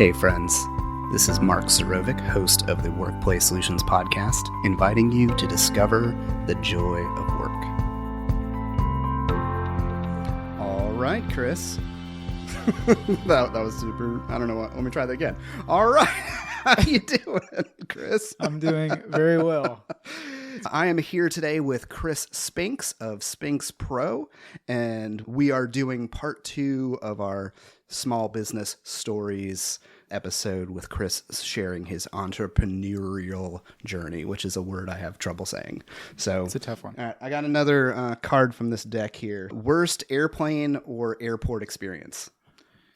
Hey friends, this is Mark Suroviec, host of the Workplace Solutions podcast, inviting you to discover the joy of work. All right, Chris. that was super, I don't know what, let me try that again. All right, how you doing, Chris? I'm doing very well. I am here today with Chris Spinks of SpinksPro, and we are doing part 2 of our small business stories episode with Chris sharing his entrepreneurial journey, which is a word I have trouble saying. So It's a tough one. All right, I got another card from this deck here. Worst airplane or airport experience?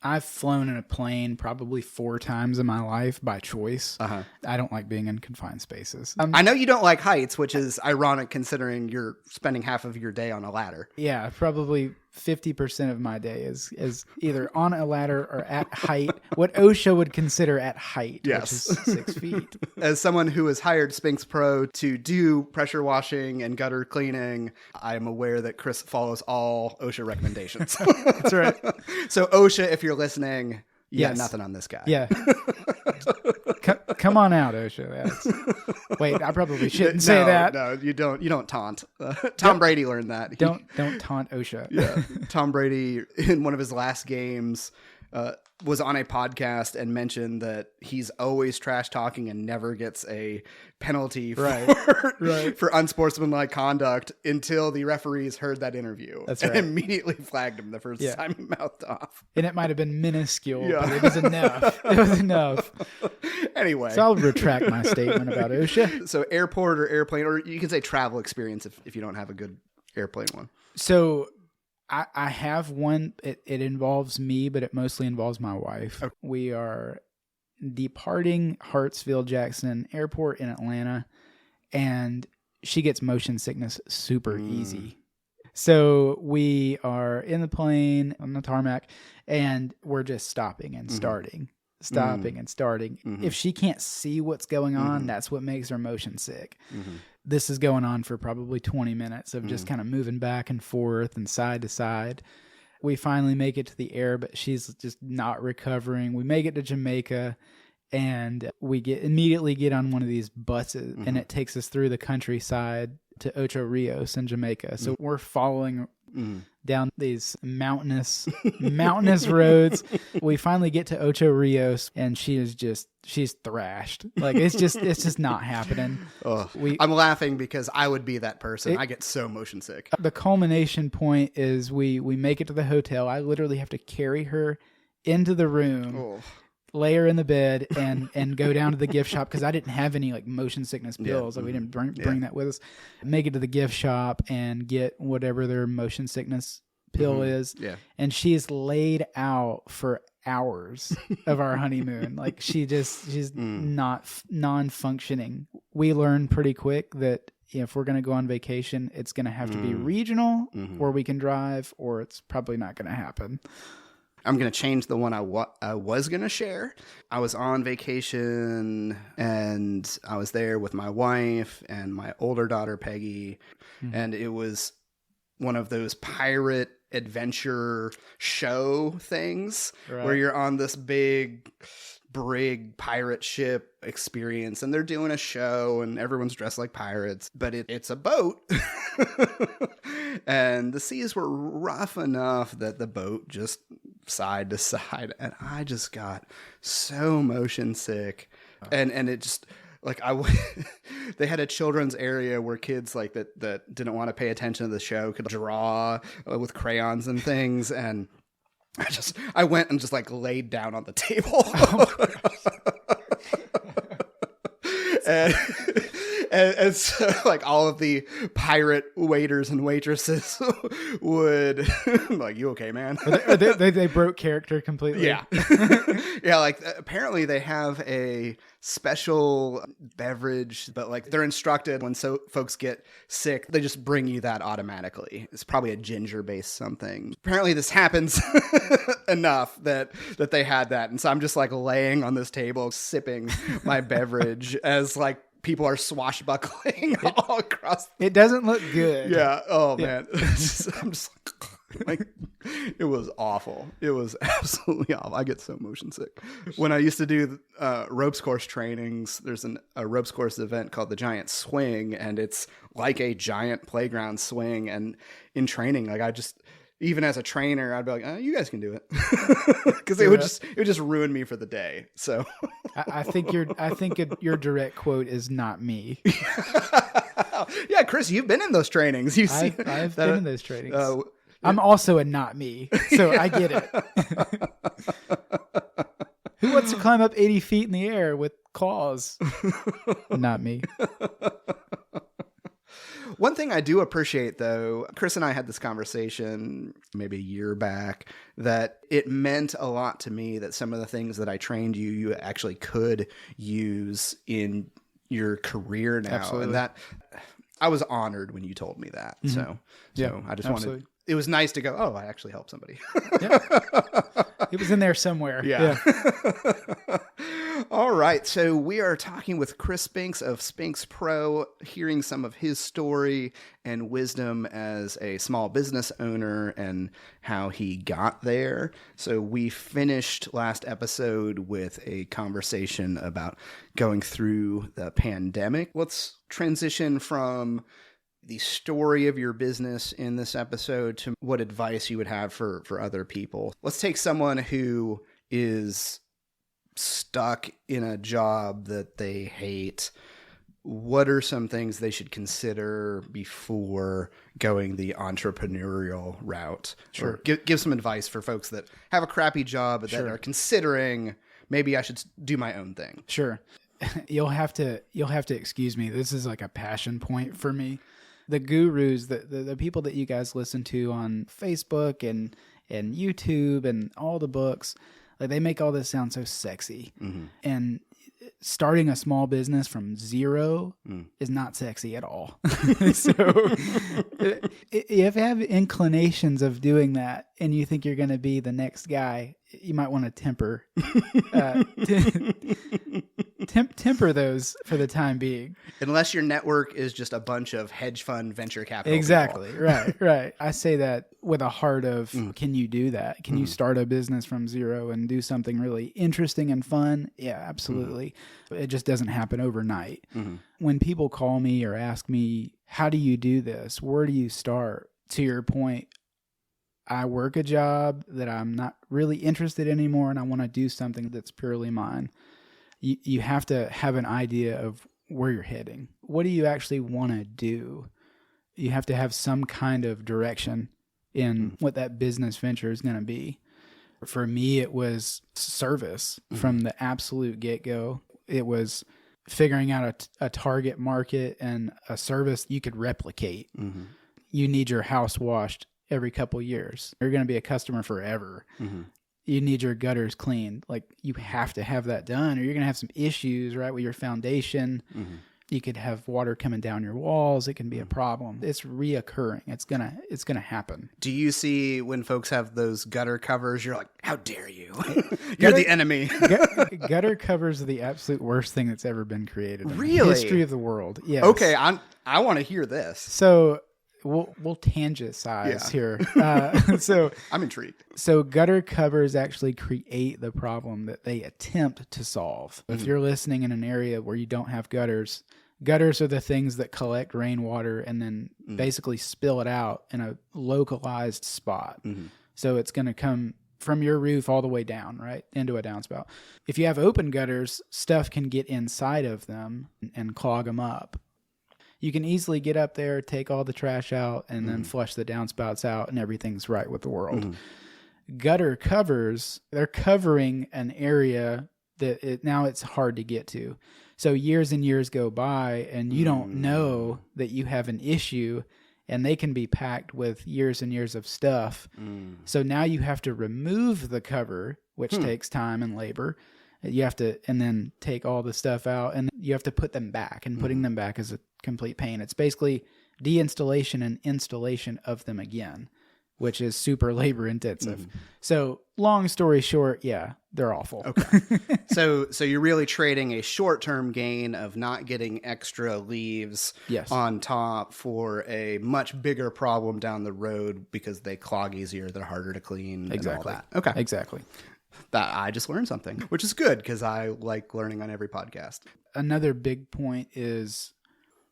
I've flown in a plane probably 4 times in my life by choice. I don't like being in confined spaces. I know you don't like heights, which is ironic considering you're spending half of your day on a ladder. Yeah, probably 50% of my day is either on a ladder or at height, what OSHA would consider at height, Yes. which is 6 feet. As someone who has hired SpinksPro to do pressure washing and gutter cleaning, I am aware that Chris follows all OSHA recommendations. That's right. So OSHA, if you're listening, you got Yes. nothing on this guy. Yeah. Come on out, OSHA. Wait, I probably shouldn't say that. No, you don't. You don't taunt. Tom Brady learned that. Don't taunt OSHA. Yeah. Tom Brady, in one of his last games, was on a podcast and mentioned that he's always trash talking and never gets a penalty for unsportsmanlike conduct until the referees heard that interview. That's and right. immediately flagged him the first time he mouthed off. And it might have been minuscule, Yeah. but it was enough. It was enough. Anyway. So I'll retract my statement about OSHA. So airport or airplane, or you can say travel experience if you don't have a good airplane one. So I have one. It involves me, but it mostly involves my wife. Okay. We are departing Hartsfield-Jackson Airport in Atlanta, and she gets motion sickness super easy. So we are in the plane on the tarmac, and we're just stopping and starting. And starting. If she can't see what's going on, that's what makes her motion sick. This is going on for probably 20 minutes of just kind of moving back and forth and side to side. We finally make it to the air, but she's just not recovering. We make it to Jamaica, and we immediately get on one of these buses, and it takes us through the countryside to Ocho Rios in Jamaica. So we're following down these mountainous roads. We finally get to Ocho Rios, and she's thrashed. Like it's just not happening. I'm laughing because I would be that person. I get so motion sick. The culmination point is we make it to the hotel. I literally have to carry her into the room, lay her in the bed, and go down to the gift shop because I didn't have any like motion sickness pills. Like we didn't bring that with us. Make it to the gift shop and get whatever their motion sickness pill is. Yeah. And she's laid out for hours of our honeymoon. Like she's not non-functioning. We learned pretty quick that if we're going to go on vacation, it's going to have to be regional where we can drive, or it's probably not going to happen. I'm going to change the one I was going to share. I was on vacation, and I was there with my wife and my older daughter, Peggy, and it was one of those pirate adventure show things where you're on this big brig pirate ship experience, and they're doing a show and everyone's dressed like pirates, but it's a boat. And the seas were rough enough that the boat just side to side, and I just got so motion sick. And it just like they had a children's area where kids like that didn't want to pay attention to the show could draw with crayons and things, and I went and just like laid down on the table. And so, like, all of the pirate waiters and waitresses would, like, you okay, man? They broke character completely. Yeah. Yeah, like, apparently they have a special beverage, but, like, they're instructed when folks get sick, they just bring you that automatically. It's probably a ginger-based something. Apparently this happens enough that they had that. And so I'm just, like, laying on this table, sipping my beverage as, like, people are swashbuckling all across. It doesn't look good. Yeah. Oh, man. I'm just like... Like, it was awful. It was absolutely awful. I get so motion sick. When I used to do ropes course trainings, there's a ropes course event called the Giant Swing, and it's like a giant playground swing. And in training, like, I just, even as a trainer, I'd be like, "Oh, you guys can do it," because it would just ruin me for the day. So I think your direct quote is "not me." Yeah, Chris, you've been in those trainings. I've been in those trainings. I'm also a not me, so I get it. Who wants to climb up 80 feet in the air with claws? Not me. One thing I do appreciate, though, Chris and I had this conversation maybe a year back, that it meant a lot to me that some of the things that I trained you actually could use in your career now. Absolutely. And that, I was honored when you told me that. Mm-hmm. So I just absolutely. wanted, it was nice to go, oh, I actually helped somebody. Yeah. It was in there somewhere. Yeah. All right. So we are talking with Chris Spinks of SpinksPro, hearing some of his story and wisdom as a small business owner and how he got there. So we finished last episode with a conversation about going through the pandemic. Let's transition from the story of your business in this episode to what advice you would have for other people. Let's take someone who is stuck in a job that they hate. What are some things they should consider before going the entrepreneurial route? Sure. Or give some advice for folks that have a crappy job that are considering, maybe I should do my own thing. Sure. You'll have to excuse me. This is like a passion point for me. The gurus, the people that you guys listen to on Facebook and YouTube and all the books, like, they make all this sound so sexy. Mm-hmm. And starting a small business from zero is not sexy at all. So if you have inclinations of doing that and you think you're going to be the next guy, you might want to temper those for the time being. Unless your network is just a bunch of hedge fund venture capital. Exactly. Right. I say that with a heart of, can you do that? Can you start a business from zero and do something really interesting and fun? Yeah, absolutely. It just doesn't happen overnight. When people call me or ask me, how do you do this? Where do you start? To your point, I work a job that I'm not really interested in anymore, and I want to do something that's purely mine. You have to have an idea of where you're heading. What do you actually want to do? You have to have some kind of direction in what that business venture is going to be. For me, it was service from the absolute get-go. It was figuring out a target market and a service you could replicate. You need your house washed every couple years. You're going to be a customer forever. You need your gutters cleaned. Like, you have to have that done, or you're going to have some issues, right, with your foundation. You could have water coming down your walls. It can be a problem. It's reoccurring. It's gonna happen. Do you see when folks have those gutter covers, you're like, how dare you? You're the enemy. Gutter covers are the absolute worst thing that's ever been created in really? the history of the world. Yes. Okay, I want to hear this. So we'll tangentize here. So I'm intrigued. So gutter covers actually create the problem that they attempt to solve. If you're listening in an area where you don't have gutters are the things that collect rainwater and then basically spill it out in a localized spot. So it's going to come from your roof all the way down, right, into a downspout. If you have open gutters, stuff can get inside of them and clog them up. You can easily get up there, take all the trash out, and then flush the downspouts out, and everything's right with the world. Gutter covers, they're covering an area that now it's hard to get to. So years and years go by, and you don't know that you have an issue, and they can be packed with years and years of stuff. So now you have to remove the cover, which takes time and labor. You have to, and then take all the stuff out, and you have to put them back, and putting them back is a complete pain. It's basically deinstallation and installation of them again. which is super labor intensive. So long story short, yeah, they're awful. Okay. So you're really trading a short-term gain of not getting extra leaves on top for a much bigger problem down the road because they clog easier, they're harder to clean. Exactly. And all that. Okay. Exactly. That I just learned something, which is good because I like learning on every podcast. Another big point is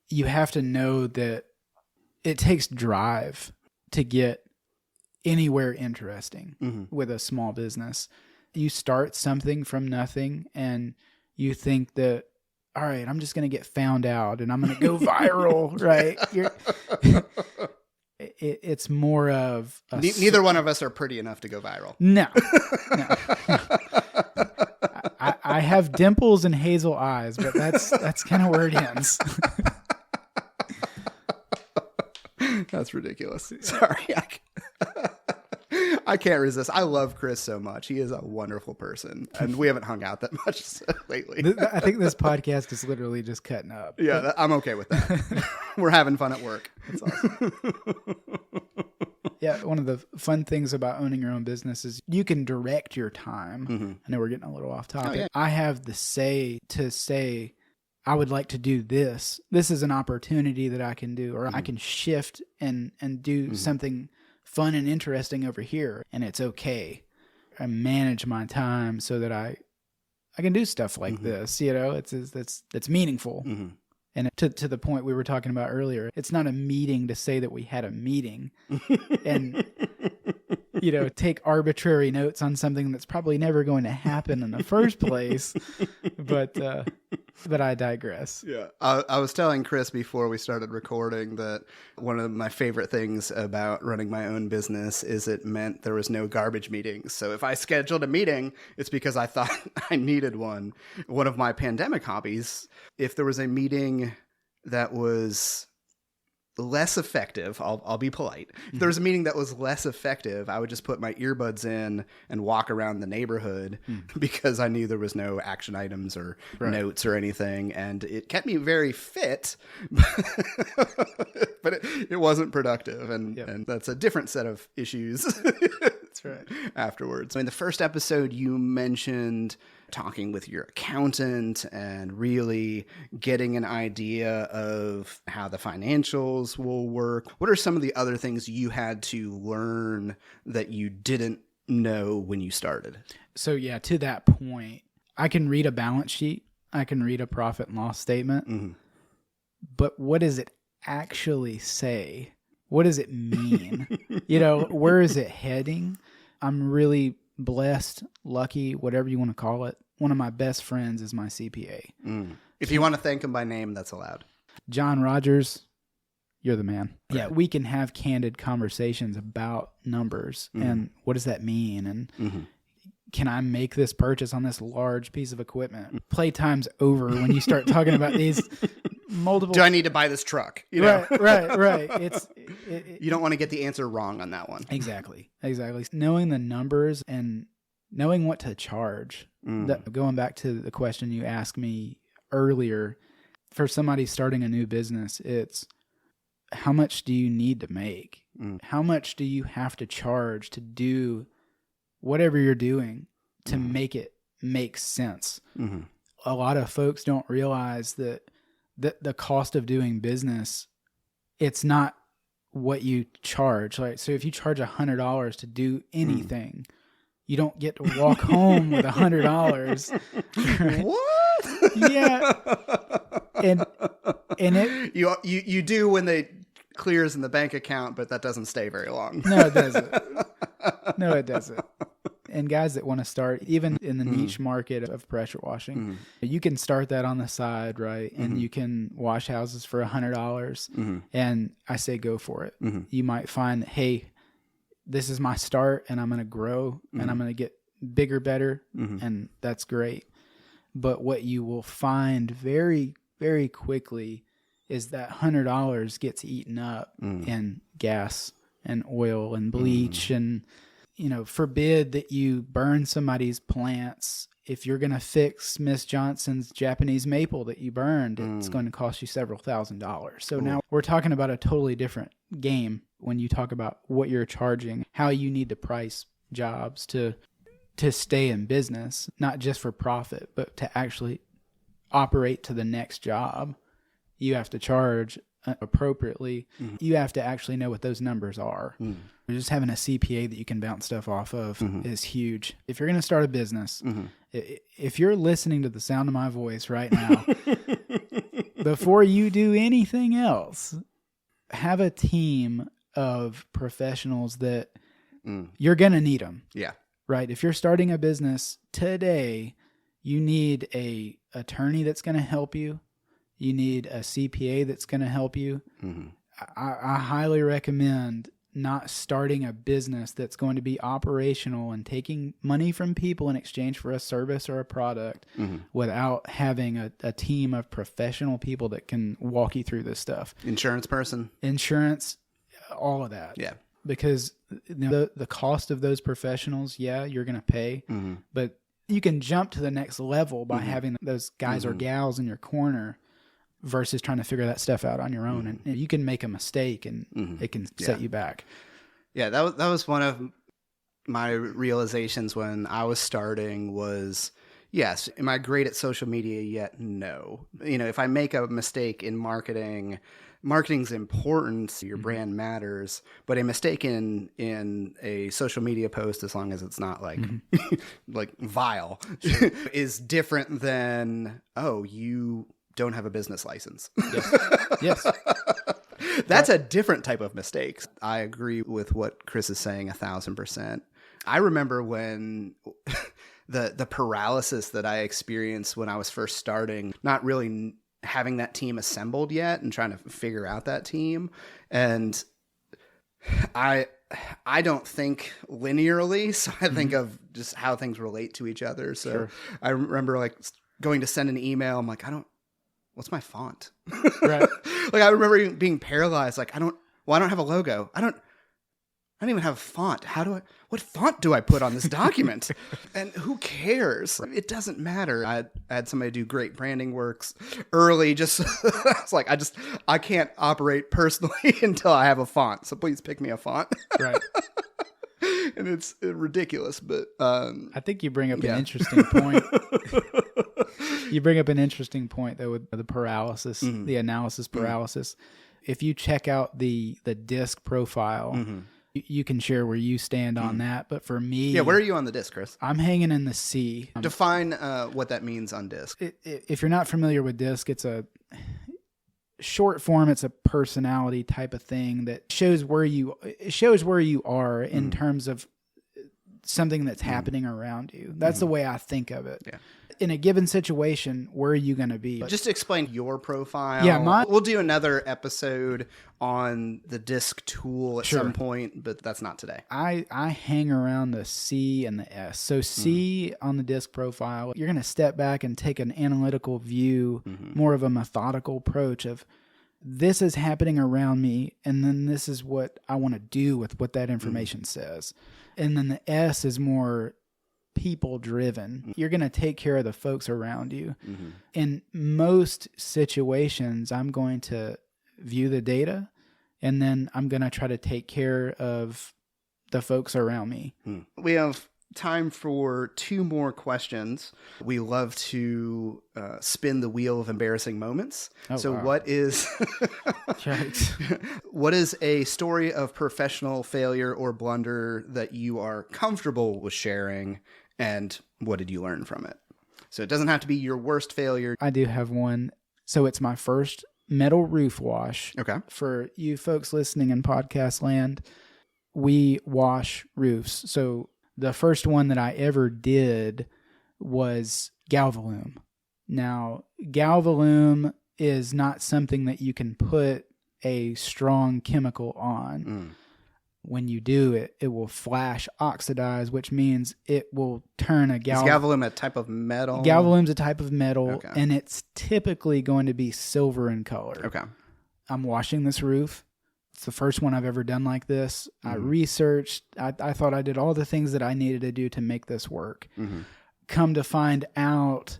you have to know that it takes drive to get anywhere interesting with a small business. You start something from nothing and you think that, all right, I'm just going to get found out and I'm going to go viral, right? It's more of... Neither one of us are pretty enough to go viral. No. I have dimples and hazel eyes, but that's kind of where it ends. That's ridiculous. Sorry. I can't resist. I love Chris so much. He is a wonderful person. And we haven't hung out that much lately. I think this podcast is literally just cutting up. Yeah, I'm okay with that. We're having fun at work. That's awesome. Yeah, one of the fun things about owning your own business is you can direct your time. I know we're getting a little off topic. Oh, yeah. I have the say to say, I would like to do this. This is an opportunity that I can do, or I can shift and do something fun and interesting over here, and it's okay. I manage my time so that I can do stuff like this. You know, it's meaningful. And to the point we were talking about earlier, it's not a meeting to say that we had a meeting and, you know, take arbitrary notes on something that's probably never going to happen in the first place. But I digress. Yeah. I was telling Chris before we started recording that one of my favorite things about running my own business is it meant there was no garbage meetings. So if I scheduled a meeting, it's because I thought I needed one. One of my pandemic hobbies, if there was a meeting that was less effective, I'll be polite. If there was a meeting that was less effective, I would just put my earbuds in and walk around the neighborhood because I knew there was no action items or notes or anything. And it kept me very fit, but it wasn't productive. And that's a different set of issues. That's right. Afterwards. So in the first episode, you mentioned talking with your accountant and really getting an idea of how the financials will work. What are some of the other things you had to learn that you didn't know when you started? So yeah, to that point, I can read a balance sheet. I can read a profit and loss statement. But what does it actually say? What does it mean? You know, where is it heading? I'm really blessed, lucky, whatever you want to call it. One of my best friends is my CPA. If you want to thank him by name, that's allowed. John Rogers, you're the man. Right. Yeah, we can have candid conversations about numbers and what does that mean? And can I make this purchase on this large piece of equipment? Playtime's over when you start talking about these multiple... Do I need to buy this truck? You know? Right. You don't want to get the answer wrong on that one. Exactly. Knowing the numbers and knowing what to charge. Going back to the question you asked me earlier, for somebody starting a new business, it's how much do you need to make? How much do you have to charge to do whatever you're doing to make it make sense? A lot of folks don't realize that the cost of doing business, it's not what you charge. Like, so if you charge $100 to do anything, you don't get to walk home with $100. Right? What? Yeah. And it you do when they clears in the bank account, but that doesn't stay very long. No, it doesn't. And guys that want to start, even in the niche market of pressure washing, you can start that on the side, right? And you can wash houses for $100. And I say go for it. You might find, hey, this is my start and I'm going to grow and I'm going to get bigger, better. And that's great. But what you will find very, very quickly is that $100 gets eaten up in gas and oil and bleach and, you know, forbid that you burn somebody's plants. If you're going to fix Miss Johnson's Japanese maple that you burned, it's going to cost you several $1,000s. So now we're talking about a totally different game. when you talk about what you're charging, how you need to price jobs to stay in business, not just for profit, but to actually operate to the next job. You have to charge appropriately. You have to actually know what those numbers are. Just having a CPA that you can bounce stuff off of is huge. If you're going to start a business, if you're listening to the sound of my voice right now, before you do anything else, have a team of professionals that you're going to need them. Yeah. Right? If you're starting a business today, you need a attorney that's going to help you. You need a CPA that's going to help you. I highly recommend not starting a business that's going to be operational and taking money from people in exchange for a service or a product without having a team of professional people that can walk you through this stuff. Insurance person. Insurance, all of that. Yeah. Because the cost of those professionals, you're going to pay, but you can jump to the next level by having those guys or gals in your corner versus trying to figure that stuff out on your own. And you can make a mistake and it can set you back. Yeah, that was one of my realizations when I was starting was, yes, am I great at social media yet? No. If I make a mistake in marketing's important, your brand matters, but a mistake in a social media post, as long as it's not like like vile, is different than, you don't have a business license. Yes. That's a different type of mistake. I agree with what Chris is saying 1,000%. I remember when the paralysis that I experienced when I was first starting, not really having that team assembled yet and trying to figure out that team. And I don't think linearly, so I think of just how things relate to each other. So I remember like going to send an email. I'm like, what's my font? Right. Like I remember being paralyzed. Like I don't have a logo. I don't even have a font. What font do I put on this document? And who cares? It doesn't matter. I had somebody do great branding works early. Just I was like, I can't operate personally until I have a font. So please pick me a font. Right. And it's ridiculous, but I think you bring up an interesting point. You bring up an interesting point though with the paralysis, the analysis paralysis. If you check out the disc profile, you can share where you stand on that. But for me, where are you on the disc, Chris? I'm hanging in the C. Define what that means on disc. If you're not familiar with disc, it's a short form. It's a personality type of thing that shows where you are in terms of something that's happening around you. That's the way I think of it. Yeah. In a given situation, where are you going to be? Just explain your profile. Yeah, we'll do another episode on the disc tool at some point, but that's not today. I hang around the C and the S. So C on the disc profile, you're going to step back and take an analytical view, more of a methodical approach of this is happening around me, and then this is what I want to do with what that information says. And then the S is more people driven. You're going to take care of the folks around you. In most situations, I'm going to view the data and then I'm going to try to take care of the folks around me. We have time for 2 more questions. We love to spin the wheel of embarrassing moments. What is what is a story of professional failure or blunder that you are comfortable with sharing, and what did you learn from it? So it doesn't have to be your worst failure. I do have one. So it's my first metal roof wash. Okay. For you folks listening in podcast land, we wash roofs. So the first one that I ever did was Galvalume. Now, Galvalume is not something that you can put a strong chemical on. When you do it, it will flash oxidize, which means it will turn a Is Galvalume a type of metal? Galvalume's a type of metal, and it's typically going to be silver in color. Okay. I'm washing this roof. It's the first one I've ever done like this. I researched. I thought I did all the things that I needed to do to make this work. Come to find out,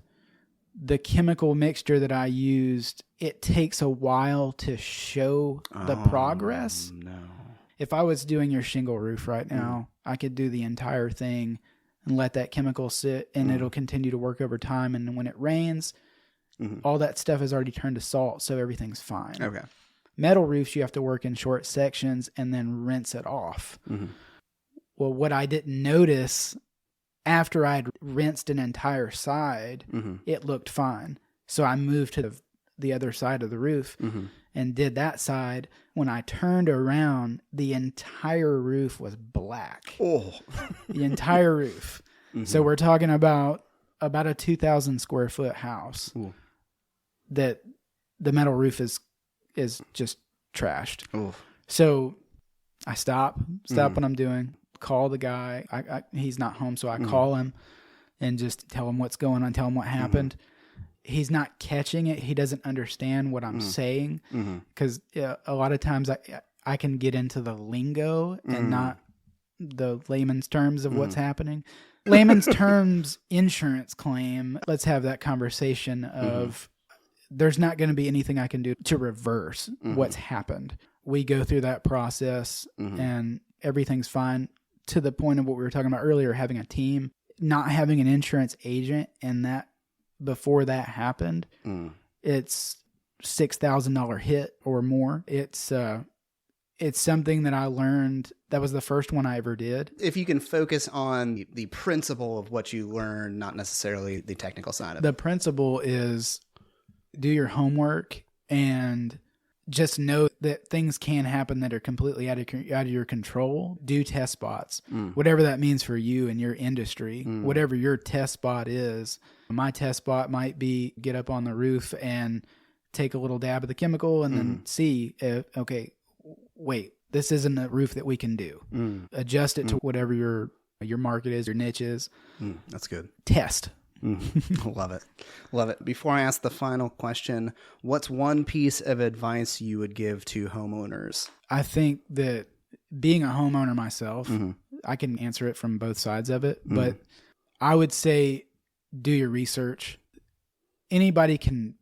the chemical mixture that I used, it takes a while to show the progress. No. If I was doing your shingle roof right now, I could do the entire thing and let that chemical sit, and it'll continue to work over time. And when it rains, all that stuff is already turned to salt, so everything's fine. Okay. Metal roofs, you have to work in short sections and then rinse it off. Well, what I didn't notice after I'd rinsed an entire side, it looked fine. So I moved to the other side of the roof and did that side. When I turned around, the entire roof was black. Oh, the entire roof. So we're talking about a 2,000 square foot house that the metal roof is just trashed. Ooh. So I stop what I'm doing, call the guy. He's not home, so I call him and just tell him what's going on, tell him what happened. He's not catching it. He doesn't understand what I'm saying, because a lot of times I can get into the lingo and not the layman's terms of what's happening. Layman's terms, insurance claim. Let's have that conversation of there's not going to be anything I can do to reverse what's happened. We go through that process and everything's fine, to the point of what we were talking about earlier, having a team, not having an insurance agent, and that before that happened, it's $6,000 hit or more. It's something that I learned. That was the first one I ever did. If you can focus on the principle of what you learn, not necessarily the technical side of it. The principle is do your homework and just know that things can happen that are completely out of your control. Do test spots, whatever that means for you and your industry, whatever your test spot is. My test spot might be get up on the roof and take a little dab of the chemical and then see if, okay, wait, this isn't a roof that we can do. Adjust it to whatever your market is, your niche is. That's good. Test. Love it. Love it. Before I ask the final question, what's one piece of advice you would give to homeowners? I think that being a homeowner myself, I can answer it from both sides of it, but I would say do your research. Anybody can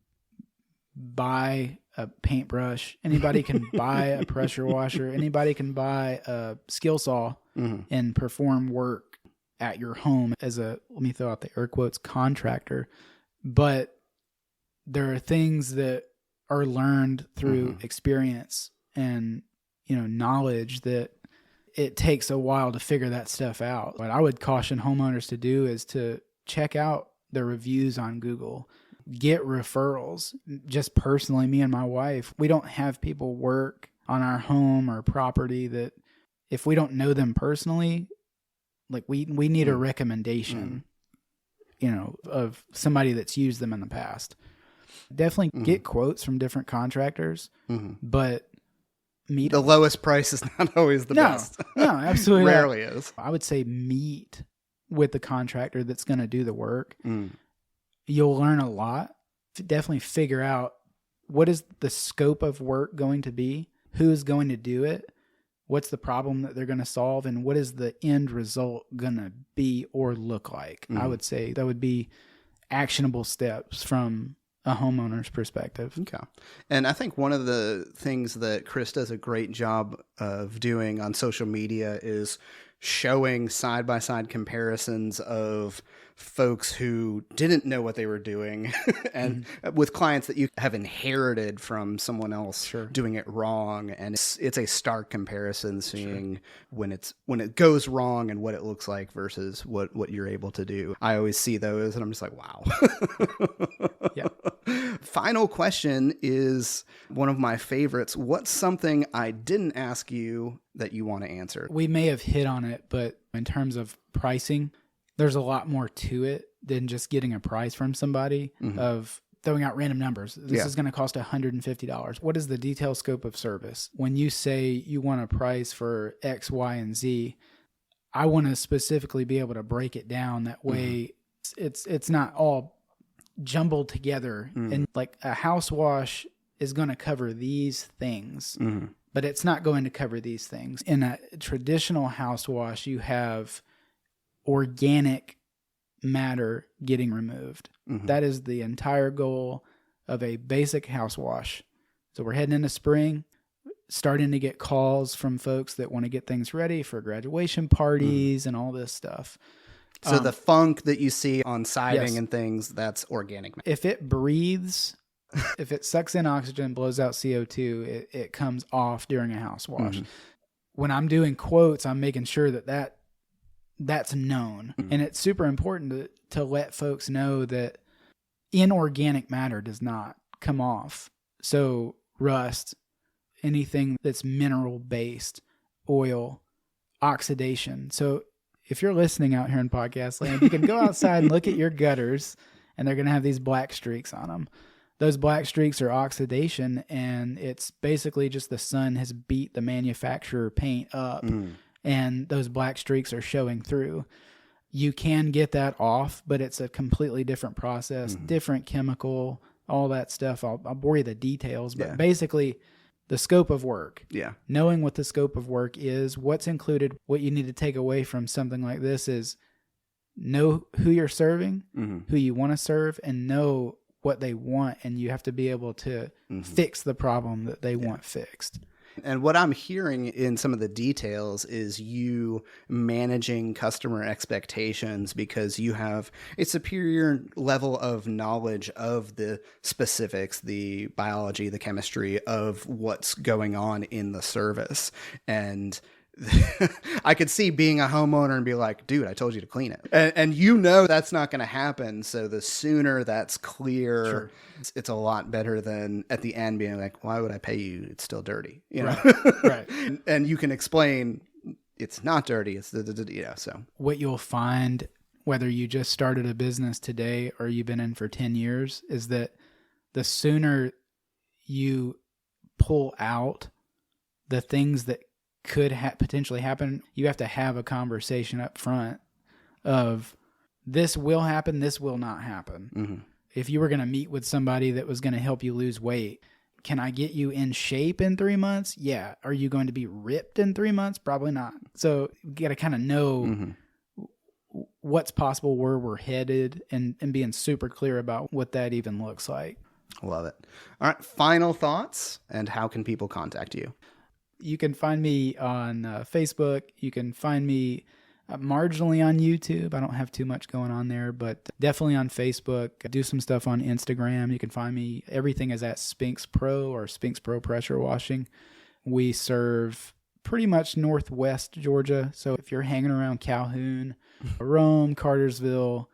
buy a paintbrush. Anybody can buy a pressure washer. Anybody can buy a skill saw and perform work at your home as a, let me throw out the air quotes, contractor. But there are things that are learned through experience and, knowledge that it takes a while to figure that stuff out. What I would caution homeowners to do is to check out the reviews on Google, get referrals. Just personally, me and my wife, we don't have people work on our home or property that if we don't know them personally, like we need a recommendation, of somebody that's used them in the past. Definitely get quotes from different contractors, but meet the lowest price is not always the best. No, absolutely Rarely is. I would say meet with the contractor that's going to do the work. You'll learn a lot. Definitely figure out what is the scope of work going to be, who's going to do it, what's the problem that they're going to solve, and what is the end result going to be or look like. I would say that would be actionable steps from a homeowner's perspective. Okay. And I think one of the things that Chris does a great job of doing on social media is showing side-by-side comparisons of folks who didn't know what they were doing and with clients that you have inherited from someone else doing it wrong. And it's a stark comparison seeing when it goes wrong and what it looks like versus what you're able to do. I always see those and I'm just like, wow. Yeah. Final question is one of my favorites. What's something I didn't ask you that you want to answer? We may have hit on it, but in terms of pricing, there's a lot more to it than just getting a price from somebody of throwing out random numbers. This is going to cost $150. What is the detailed scope of service? When you say you want a price for X, Y, and Z, I want to specifically be able to break it down. That way it's not all jumbled together. And like a house wash is going to cover these things, but it's not going to cover these things. In a traditional house wash, you have organic matter getting removed. That is the entire goal of a basic house wash. So we're heading into spring. starting to get calls from folks that want to get things ready for graduation parties and all this stuff. So the funk that you see on siding Yes. and things, that's organic. If it breathes, if it sucks in oxygen, blows out CO2, it comes off during a house wash. When I'm doing quotes, I'm making sure that's known. And it's super important to let folks know that inorganic matter does not come off. So rust, anything that's mineral based, oil, oxidation. So if you're listening out here in podcast land, you can go outside and look at your gutters, and they're going to have these black streaks on them. Those black streaks are oxidation, and it's basically just the sun has beat the manufacturer paint up, and those black streaks are showing through. You can get that off, but it's a completely different process, different chemical, all that stuff. I'll bore you the details, but basically the scope of work. Yeah. Knowing what the scope of work is, what's included, what you need to take away from something like this is know who you're serving, who you want to serve, and know what they want, and you have to be able to fix the problem that they want fixed. And what I'm hearing in some of the details is you managing customer expectations because you have a superior level of knowledge of the specifics, the biology, the chemistry of what's going on in the service. And I could see being a homeowner and be like, dude, I told you to clean it. And you know that's not going to happen. So the sooner that's clear, it's a lot better than at the end being like, why would I pay you? It's still dirty. You know? Right. And you can explain it's not dirty. It's so. What you'll find, whether you just started a business today or you've been in for 10 years, is that the sooner you pull out the things that could potentially happen, you have to have a conversation up front of this will happen, this will not happen. If you were going to meet with somebody that was going to help you lose weight, can I get you in shape in 3 months? Yeah. Are you going to be ripped in 3 months? Probably not. So you got to kind of know what's possible, where we're headed, and being super clear about what that even looks like. Love it. All right. Final thoughts, and how can people contact you? You can find me on Facebook. You can find me marginally on YouTube. I don't have too much going on there, but definitely on Facebook. I do some stuff on Instagram. You can find me. Everything is at SpinksPro or SpinksPro Pressure Washing. We serve pretty much Northwest Georgia. So if you're hanging around Calhoun, Rome, Cartersville,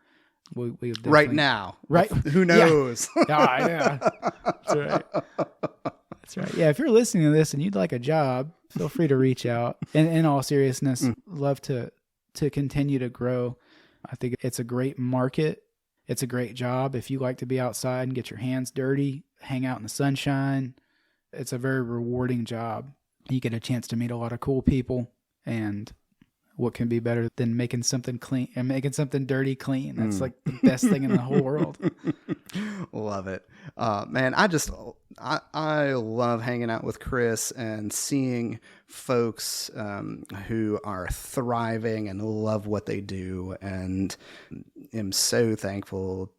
we definitely, right now. Right? Who knows? Yeah. That's right. That's right. Yeah, if you're listening to this and you'd like a job, feel free to reach out. And in all seriousness, love to continue to grow. I think it's a great market. It's a great job. If you like to be outside and get your hands dirty, hang out in the sunshine, it's a very rewarding job. You get a chance to meet a lot of cool people, and what can be better than making something clean and making something dirty clean? That's like the best thing in the whole world. Love it. Man, I love hanging out with Chris and seeing folks who are thriving and love what they do, and am so thankful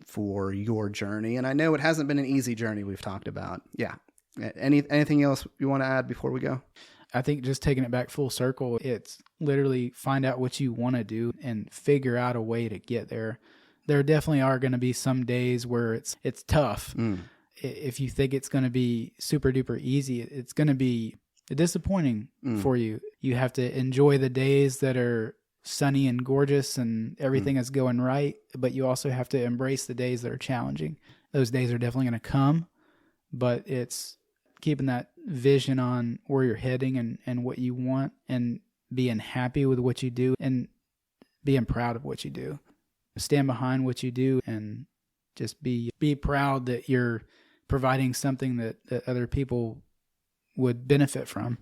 for your journey. And I know it hasn't been an easy journey we've talked about. Yeah. Anything else you want to add before we go? I think just taking it back full circle, it's literally find out what you want to do and figure out a way to get there. There definitely are going to be some days where it's tough. If you think it's going to be super duper easy, it's going to be disappointing for you. You have to enjoy the days that are sunny and gorgeous and everything is going right, but you also have to embrace the days that are challenging. Those days are definitely going to come, but it's keeping that vision on where you're heading and what you want, and being happy with what you do and being proud of what you do. Stand behind what you do and just be proud that you're providing something that other people would benefit from.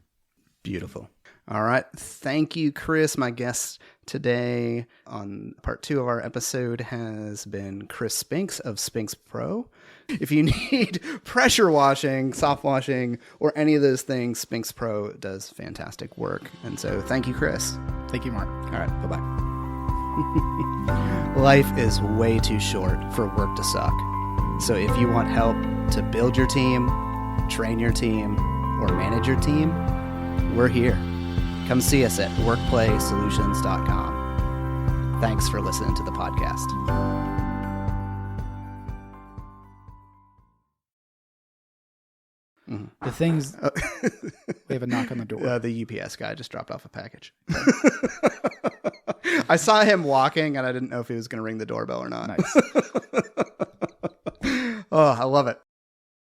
Beautiful. All right. Thank you, Chris. My guest today on part 2 of our episode has been Chris Spinks of SpinksPro. If you need pressure washing, soft washing, or any of those things, SpinksPro does fantastic work. And so thank you, Chris. Thank you, Mark. All right. Bye-bye. Life is way too short for work to suck. So if you want help to build your team, train your team, or manage your team, we're here. Come see us at workplaysolutions.com. Thanks for listening to the podcast. The things we have a knock on the door. The UPS guy just dropped off a package. I saw him walking and I didn't know if he was going to ring the doorbell or not. Nice. Oh, I love it.